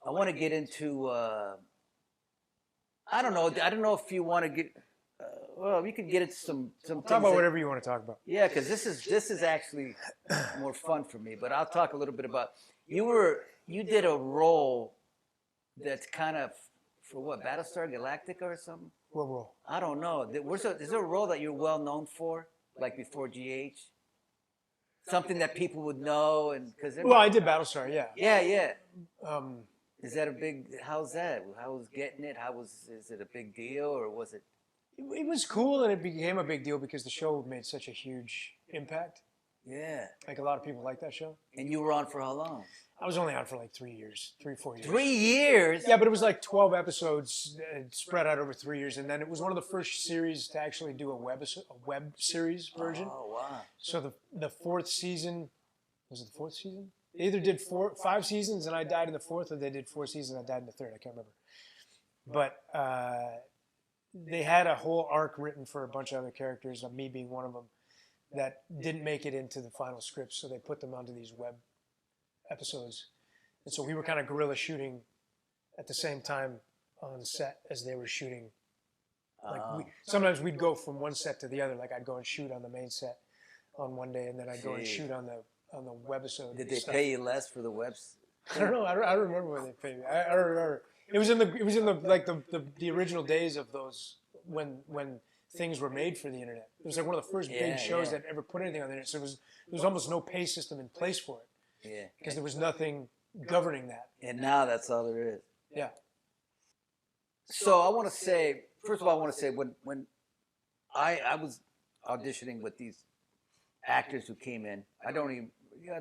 I want to get into. I don't know. I don't know if you want to get. Well, we could get into some Talk things. about whatever you want to talk about. Yeah, because this is actually more fun for me. But I'll talk a little bit about you did a role that's kind of for what, Battlestar Galactica or something. What role? I don't know. Is there a role that you're well known for, like before GH? Something that people would know, and because Well, I did Battlestar, yeah. Yeah. Um, Is that a big? How's that? How was getting it? Is it a big deal, or was it? it was cool, and it became a big deal because the show made such a huge impact. Yeah. Like, a lot of people like that show. And you were on for how long? I was only on for like 3 years, 4 years. 3 years? Yeah, but it was like 12 episodes spread out over 3 years, and then it was one of the first series to actually do a web series version. Oh, wow. So the fourth season, was it the fourth season? They either did 5 seasons and I died in the fourth, or they did 4 seasons and I died in the third. I can't remember. But they had a whole arc written for a bunch of other characters, me being one of them, that didn't make it into the final script, so they put them onto these web episodes. And so we were kind of guerrilla shooting at the same time on set as they were shooting. Like sometimes we'd go from one set to the other. Like, I'd go and shoot on the main set on one day, and then I'd go and shoot on the webisode. Did they pay you less for the webs? I don't know. I don't remember when they paid me. I don't remember. It was in the like the original days of those when things were made for the internet. It was like one of the first big shows that ever put anything on the internet. So there was almost no pay system in place for it. Yeah. Because there was nothing governing that. And now that's all there is. Yeah. So I want to say, first of all, I want to say when I was auditioning with these actors who came in, there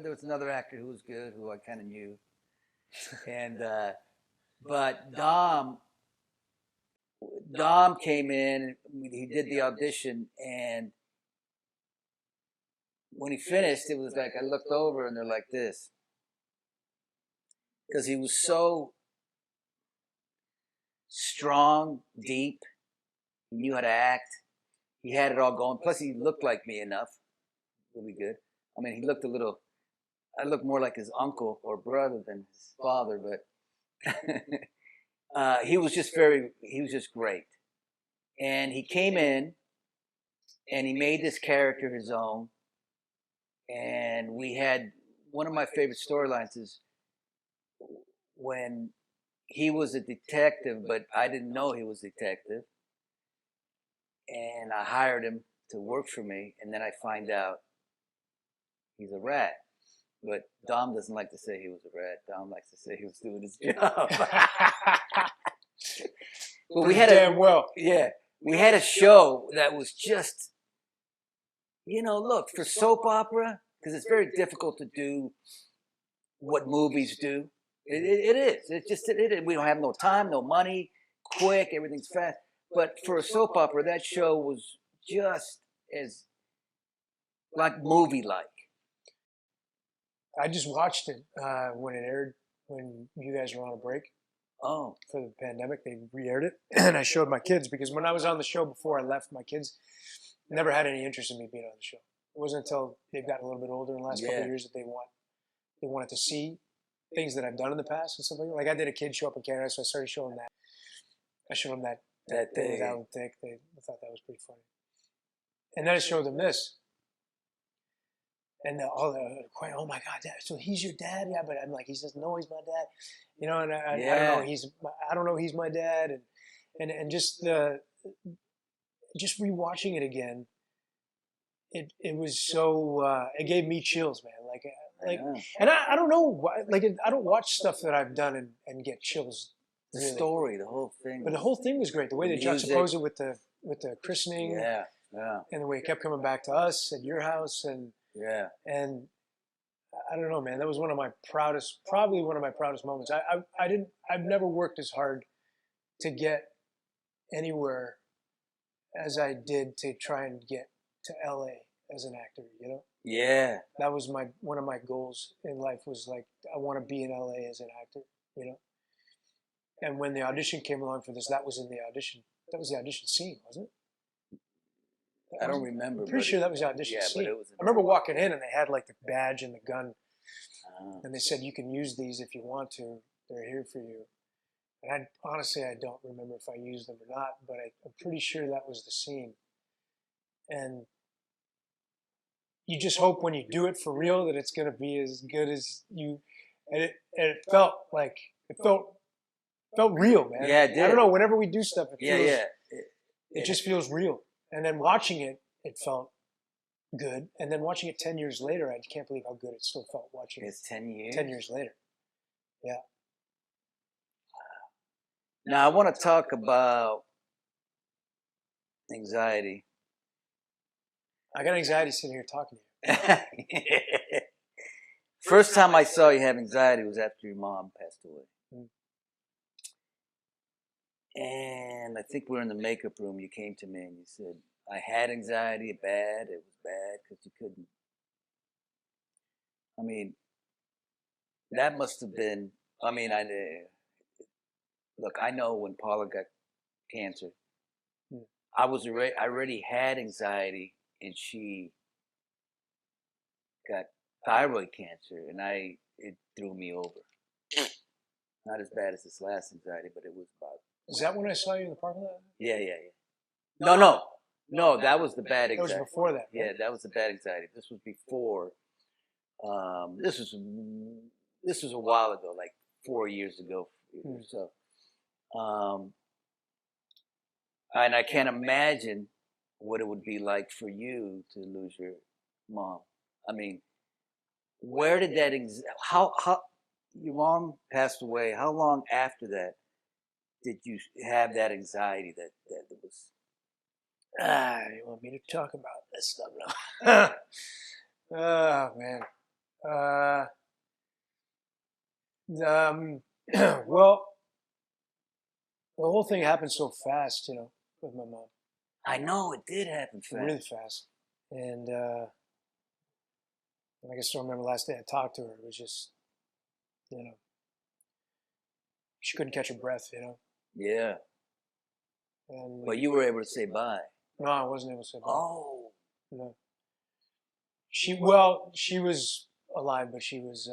was another actor who was good, who I kind of knew. And, but Dom came in, he did the audition, and when he finished, it was like, I looked over and they're like this. Because he was so strong, deep, he knew how to act, he had it all going. Plus, he looked like me enough, really good. I mean, he looked I looked more like his uncle or brother than his father, but he was just great. And he came in and he made this character his own. And we had, one of my favorite storylines is when he was a detective, but I didn't know he was a detective. And I hired him to work for me, and then I find out he's a rat. But Dom doesn't like to say he was a rat. Dom likes to say he was doing his job. But we had we had a show that was just, look, for soap opera, because it's very difficult to do what movies do. It is. It's just, we don't have no time, no money, quick, everything's fast. But for a soap opera, that show was just as like movie-like. I just watched it when it aired, when you guys were on a break. Oh. For the pandemic, they re-aired it, and I showed my kids, because when I was on the show before I left, my kids never had any interest in me being on the show. It wasn't until they've gotten a little bit older in the last couple of years that they wanted to see things that I've done in the past and stuff like that. Like, I did a kid show up in Canada, so I started showing that. I showed them that thing with Alan Thicke. They thought that was pretty funny. And then I showed them this. And all the quiet, oh my God, Dad, so he's your dad? Yeah, but I'm like, he says, no, he's my dad. And I don't know, he's my dad. And just rewatching it again, it was so, it gave me chills, man. And I don't know why, I don't watch stuff that I've done and get chills. The story, the whole thing. But the whole thing was great. The way they juxtaposed it with the christening. Yeah. And the way it kept coming back to us at your house. And I don't know, man. That was probably one of my proudest moments. I've never worked as hard to get anywhere as I did to try and get to LA as an actor, Yeah. That was one of my goals in life, was like, I want to be in LA as an actor, And when the audition came along for this, that was in the audition. That was the audition scene, wasn't it? I don't remember. I'm pretty sure that was the audition scene. But it was. I remember walking in and they had like the badge and the gun, and they said, you can use these if you want to. They're here for you. And honestly, I don't remember if I used them or not, but I'm pretty sure that was the scene. And you just hope when you do it for real that it's going to be as good as you. And it felt real, man. Yeah, it did. I don't know. Whenever we do stuff, it just feels real. And then watching it, it felt good. And then watching it 10 years later, I can't believe how good it still felt watching It's 10 years? 10 years later. Yeah. Now, I want to talk about anxiety. I got anxiety sitting here talking to you. First time I saw you have anxiety was after your mom passed away. And I think we were in the makeup room. You came to me and you said, I had anxiety, it was bad because you couldn't. I mean, that must have been, look, I know when Paula got cancer, I already had anxiety, and she got thyroid cancer, and it threw me over. Not as bad as this last anxiety, but it was about. Is that when I saw you in the parking lot? Yeah. No, that was the bad anxiety. That was before that. Yeah, that was the bad anxiety. This was before. This was a while ago, like 4 years ago or so. And I can't imagine what it would be like for you to lose your mom. I mean, where did that how your mom passed away? How long after that did you have that anxiety that was? You want me to talk about this stuff now? Oh man. Well, the whole thing happened so fast, with my mom. I know it did happen fast. Really fast. And I still remember the last day I talked to her. It was just, she couldn't catch her breath, Yeah. And but you were able to say bye. No, I wasn't able to say bye. Oh. No. She was alive, but she was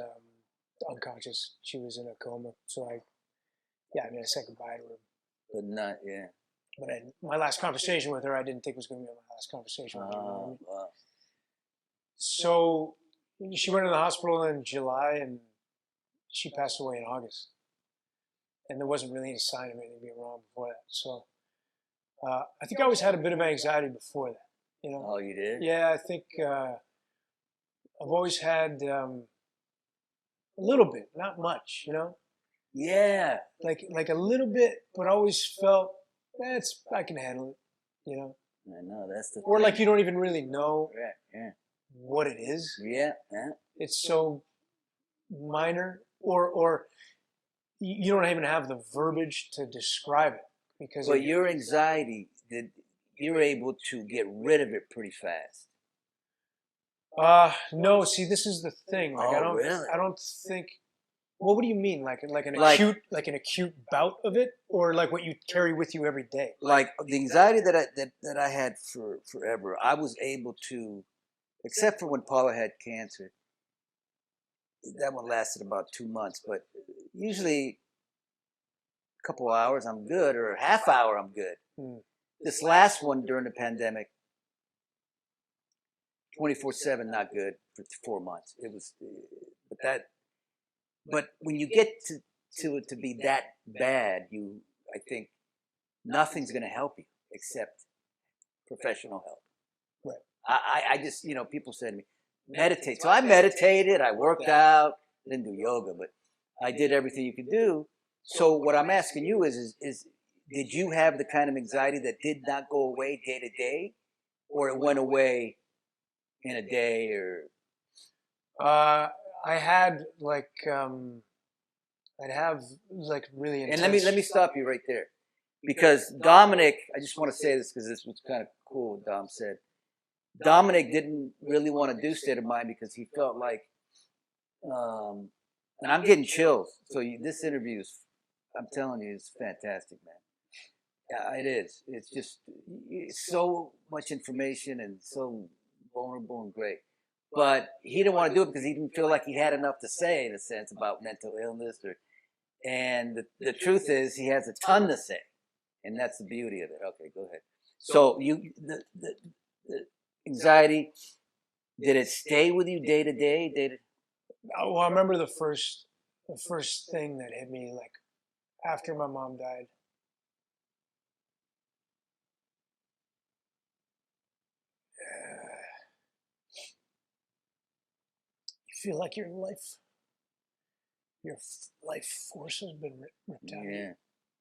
unconscious. She was in a coma. So I said goodbye to her. But not, yeah. But my last conversation with her, I didn't think was going to be my last conversation with her. Wow. So she went to the hospital in July, and she passed away in August. And there wasn't really any sign of anything being wrong before that. So I think I always had a bit of anxiety before that. Oh, you did? Yeah, I think I've always had a little bit, not much, Yeah. Like a little bit, but always felt I can handle it, I know, that's the Or thing. like you don't even really know what it is. Yeah. It's so minor, or you don't even have the verbiage to describe it because. But your anxiety, you're able to get rid of it pretty fast. No. See, this is the thing. Like, Really? I don't think. Well, what do you mean? Like an acute bout of it, or like what you carry with you every day? Like the anxiety that I had for forever, I was able to, except for when Paula had cancer. That one lasted about 2 months, but usually a couple of hours I'm good, or a half hour I'm good. This last one during the pandemic, 24/7, not good for 4 months. It was, but when you get to it to be that bad, I think nothing's going to help you except professional help. Right. I just, people said to me, meditate. So I meditated, I worked out, didn't do yoga, but I did everything you could do. So what I'm asking you is did you have the kind of anxiety that did not go away day to day, or it went away in a day, or? I had I'd have really intense. And let me stop you right there, because Dominic, I just want to say this because this was kind of cool what Dom said. Dominic didn't really want to do State of Mind because he felt like, and I'm getting chills. So this interview is, I'm telling you, it's fantastic, man. Yeah, it is. It's just so much information and so vulnerable and great. But he didn't want to do it because he didn't feel like he had enough to say, in a sense, about mental illness. And the truth is, he has a ton to say, and that's the beauty of it. Okay, go ahead. So the anxiety, did it stay with you day to day? Well, I remember the first thing that hit me, like after my mom died. You feel like your life force has been ripped out of you.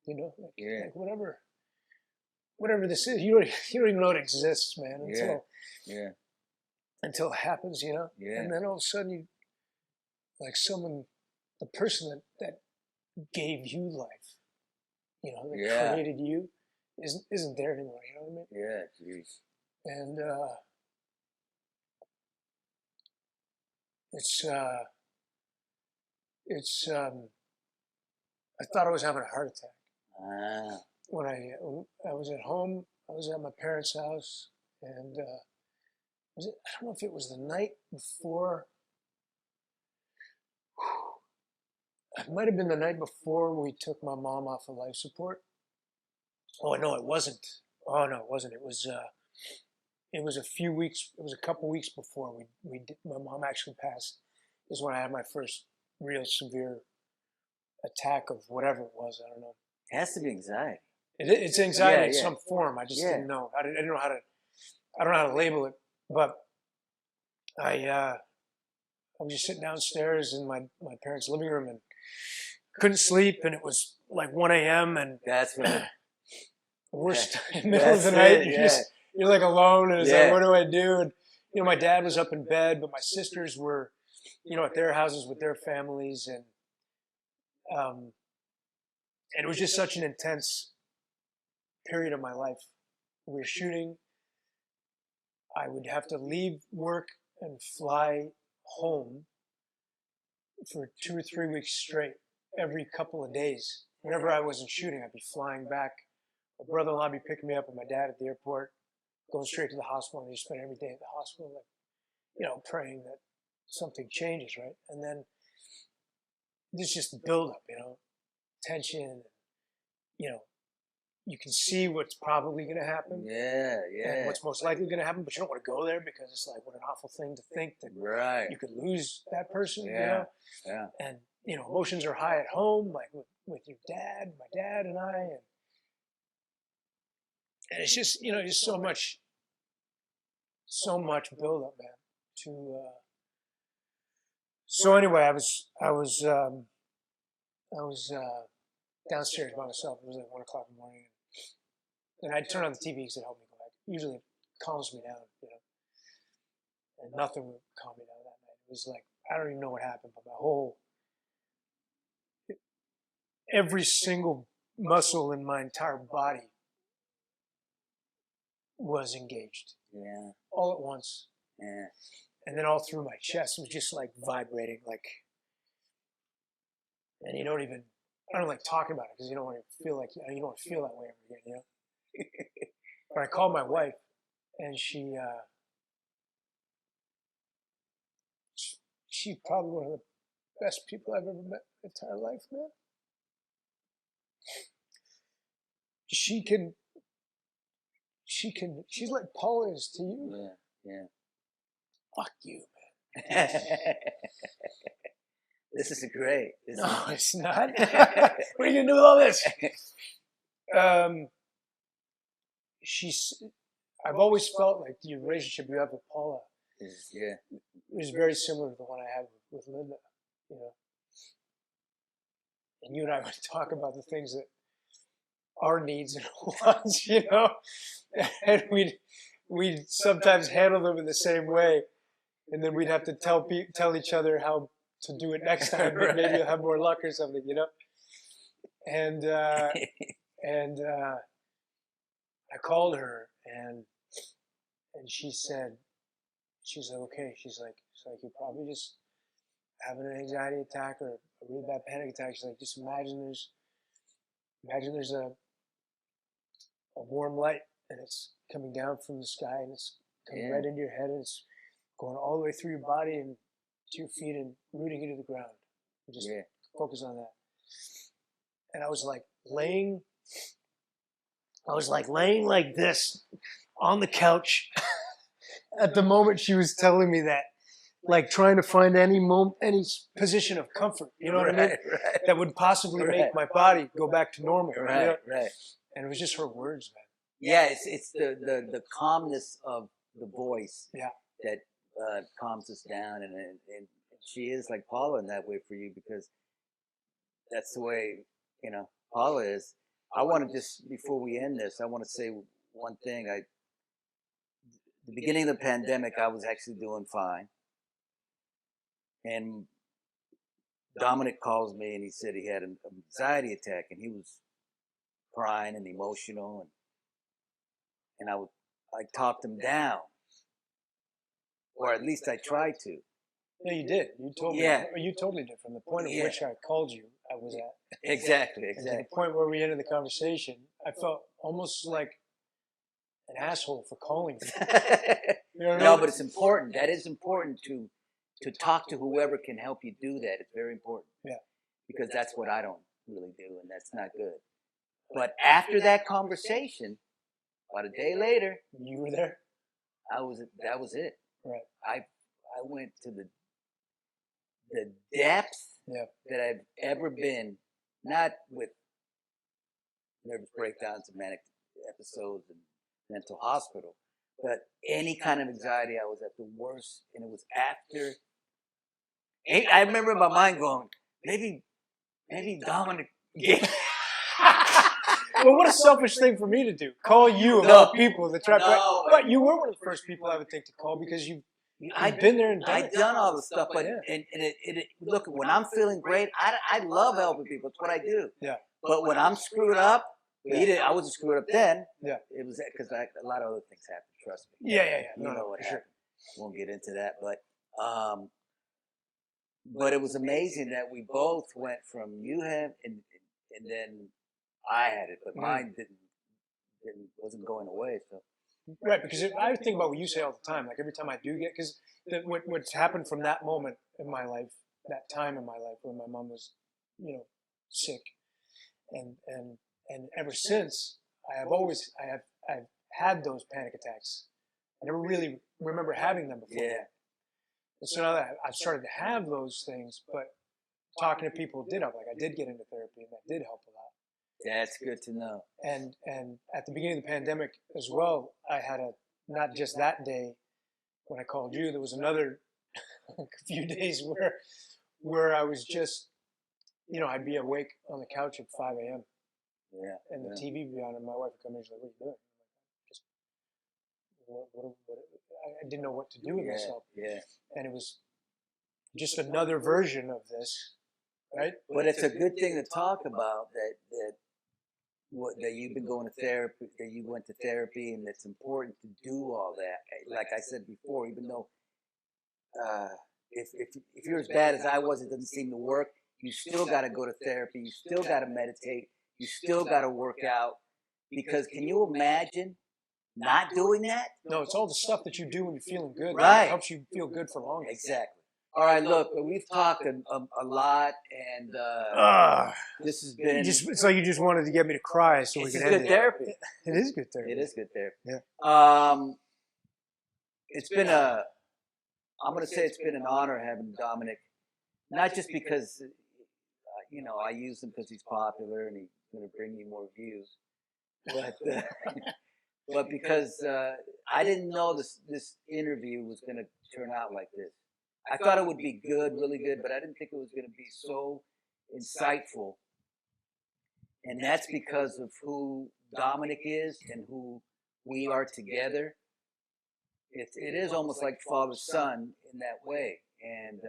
You know, like whatever this is, you don't even know it exists, man, until it happens, you know. And then all of a sudden, you like the person that gave you life, you know, that created you, isn't there anymore. You know what I mean? Yeah, jeez. And I thought I was having a heart attack. When I was at home, I was at my parents' house, and I don't know if it was the night before. It might have been the night before we took my mom off of life support. Oh no, it wasn't. Oh no, it wasn't. It was a few weeks. It was a couple weeks before my mom actually passed. Is when I had my first real severe attack of whatever it was. I don't know. It has to be anxiety. It's anxiety in some form. I just didn't know. I don't know how to label it. But I was just sitting downstairs in my parents' living room and couldn't sleep, and it was like 1 a.m. and that's what the worst middle of the night. You're like alone, and it's like, what do I do? And you know, my dad was up in bed, but my sisters were, you know, at their houses with their families, and it was just such an intense period of my life. We were shooting. I would have to leave work and fly home for 2 or 3 weeks straight, every couple of days. Whenever I wasn't shooting, I'd be flying back. My brother-in-law would be picking me up, and my dad at the airport, going straight to the hospital, and you spend every day at the hospital, like, you know, praying that something changes, right? And then there's just the buildup, you know, tension, you know, you can see what's probably going to happen. And what's most likely going to happen, but you don't want to go there because it's like, what an awful thing to think that you could lose that person, you know? And, you know, emotions are high at home, like with your dad, my dad and I. And it's just, you know, just so much buildup, man. So anyway, I was downstairs by myself. It was like 1 o'clock in the morning. And I'd turn on the TV because it helped me go back. Usually it calms me down, you know. And nothing would calm me down that night. It was like, I don't even know what happened, but every single muscle in my entire body was engaged. All at once. And then all through my chest was just like vibrating, like, and I don't like talking about it because you don't want to feel like, you don't want to feel that way ever again, you know? But I called my wife, and she's probably one of the best people I've ever met in my entire life, man. She's like Paula is to you. Fuck you, man. This is great. No, it's not. What are you gonna do with all this? I've always felt like the relationship you have with Paula is very similar to the one I have with Linda, you know. And you and I would talk about the things that our needs and wants, you know, and we'd sometimes handle them in the same way, and then we'd have to tell each other how to do it next time, but maybe you'll have more luck or something, you know. And I called her, and she's like, okay. She's like, you're probably just having an anxiety attack or a really bad panic attack. She's like, just imagine there's a warm light, and it's coming down from the sky, and it's coming right into your head, and it's going all the way through your body and to your feet and rooting you to the ground. And just focus on that. and I was like laying like this on the couch at the moment she was telling me that, like trying to find any position of comfort, you know what I mean? Right. That would possibly make my body go back to normal. Right, You know? right. And it was just her words, man. Yeah, it's the calmness of the voice that calms us down, and she is like Paula in that way for you, because that's the way, you know, Paula is. I want to just, before we end this, I want to say one thing. The beginning of the pandemic, I was actually doing fine, and Dominic calls me and he said he had an anxiety attack, and he was crying and emotional, and I talked him down, or at least I tried to. Yeah, you did. You told me. Yeah. You totally did. From the point at which I called you, I was at. Exactly. And to the point where we ended the conversation, I felt almost like an asshole for calling you. You know what I No, mean? but it's important. That is important to talk to whoever can help you do that. It's very important. Yeah. Because that's what I don't really do, and that's not good. But after that conversation, about a day later, You were there? that was it. Right. I went to the depth that I've ever been, not with nervous breakdowns and manic episodes and mental hospital, but any kind of anxiety. I was at the worst, and it was after. I remember in my mind going, maybe Dominic. Well, what a selfish thing for me to do. Call you of all people that try. But you were one of the first people I would think to call, because you've been there and done it. I've done all the stuff, but look, when I'm feeling great, I love helping people. It's what I do. Yeah. But when I'm screwed up, I wasn't screwed up then. Yeah. It was because a lot of other things happened. Trust me. Yeah. You know what happened. Won't get into that, but it was amazing that we both went from you had and then I had it, but mine wasn't going away. So. Right, because I think about what you say all the time. Like every time I do get, because what's happened from that moment in my life, that time in my life when my mom was, sick, and ever since I've had those panic attacks. I never really remember having them before. Yeah. And so now that I've started to have those things, but talking to people did help. Like I did get into therapy, and that did help a lot. That's good to know. And at the beginning of the pandemic as well, I had not just that day when I called you, there was another few days where I was just, I'd be awake on the couch at 5 a.m. Yeah. And the TV would be on, and my wife would come in and she's like, "What are you doing?" Just, I didn't know what to do with myself. Yeah. And it was just another version of this, right? But it's a good thing to talk about that you've been going to therapy, that you went to therapy, and it's important to do all that. Like I said before, even though if you're as bad as I was, it doesn't seem to work. You still got to go to therapy. You still got to meditate. You still got to work out. Because can you imagine not doing that? No, it's all the stuff that you do when you're feeling good. Right. That helps you feel good for longer. Exactly. All right, look, we've talked a lot, and this has been... It's like you just wanted to get me to cry so we can end it. It's good therapy. It is good therapy. It is good therapy. Yeah. It's been I'm going to say it's been an honor having Dominic, not just because, I use him because he's popular and he's going to bring me more views, but because I didn't know this interview was going to turn out like this. I thought it would be good, really good, but I didn't think it was going to be so insightful. And that's because of who Dominic is and who we are together. It is almost like father-son in that way. And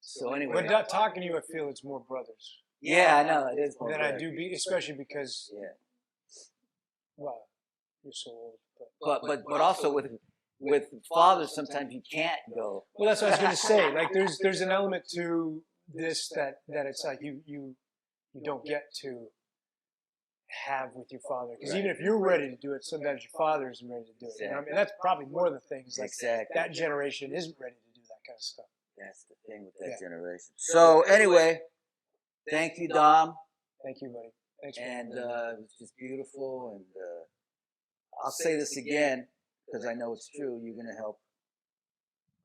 so anyway. When not talking to you, I feel it's more brothers. Yeah, I know. It is more brothers. Than I do, especially because, well, you're so old. But also with fathers, sometimes you can't go. Well, that's what I was going to say. Like, there's an element to this that it's like you don't get to have with your father, because even if you're ready to do it, sometimes your father isn't ready to do it. Exactly. You know what I mean? That's probably more of the things. Like Exactly. That generation isn't ready to do that kind of stuff. That's the thing with that generation. So anyway, Thank you, Dom. Thank you, buddy. Thanks for And it was just beautiful. And I'll say this again because I know it's true. You're going to help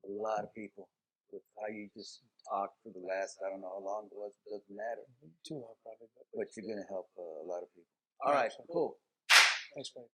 a lot of people with how you just talked for the last, I don't know how long it was. It doesn't matter. Too long, probably. But you're going to help a lot of people. All right, cool. Thanks, buddy.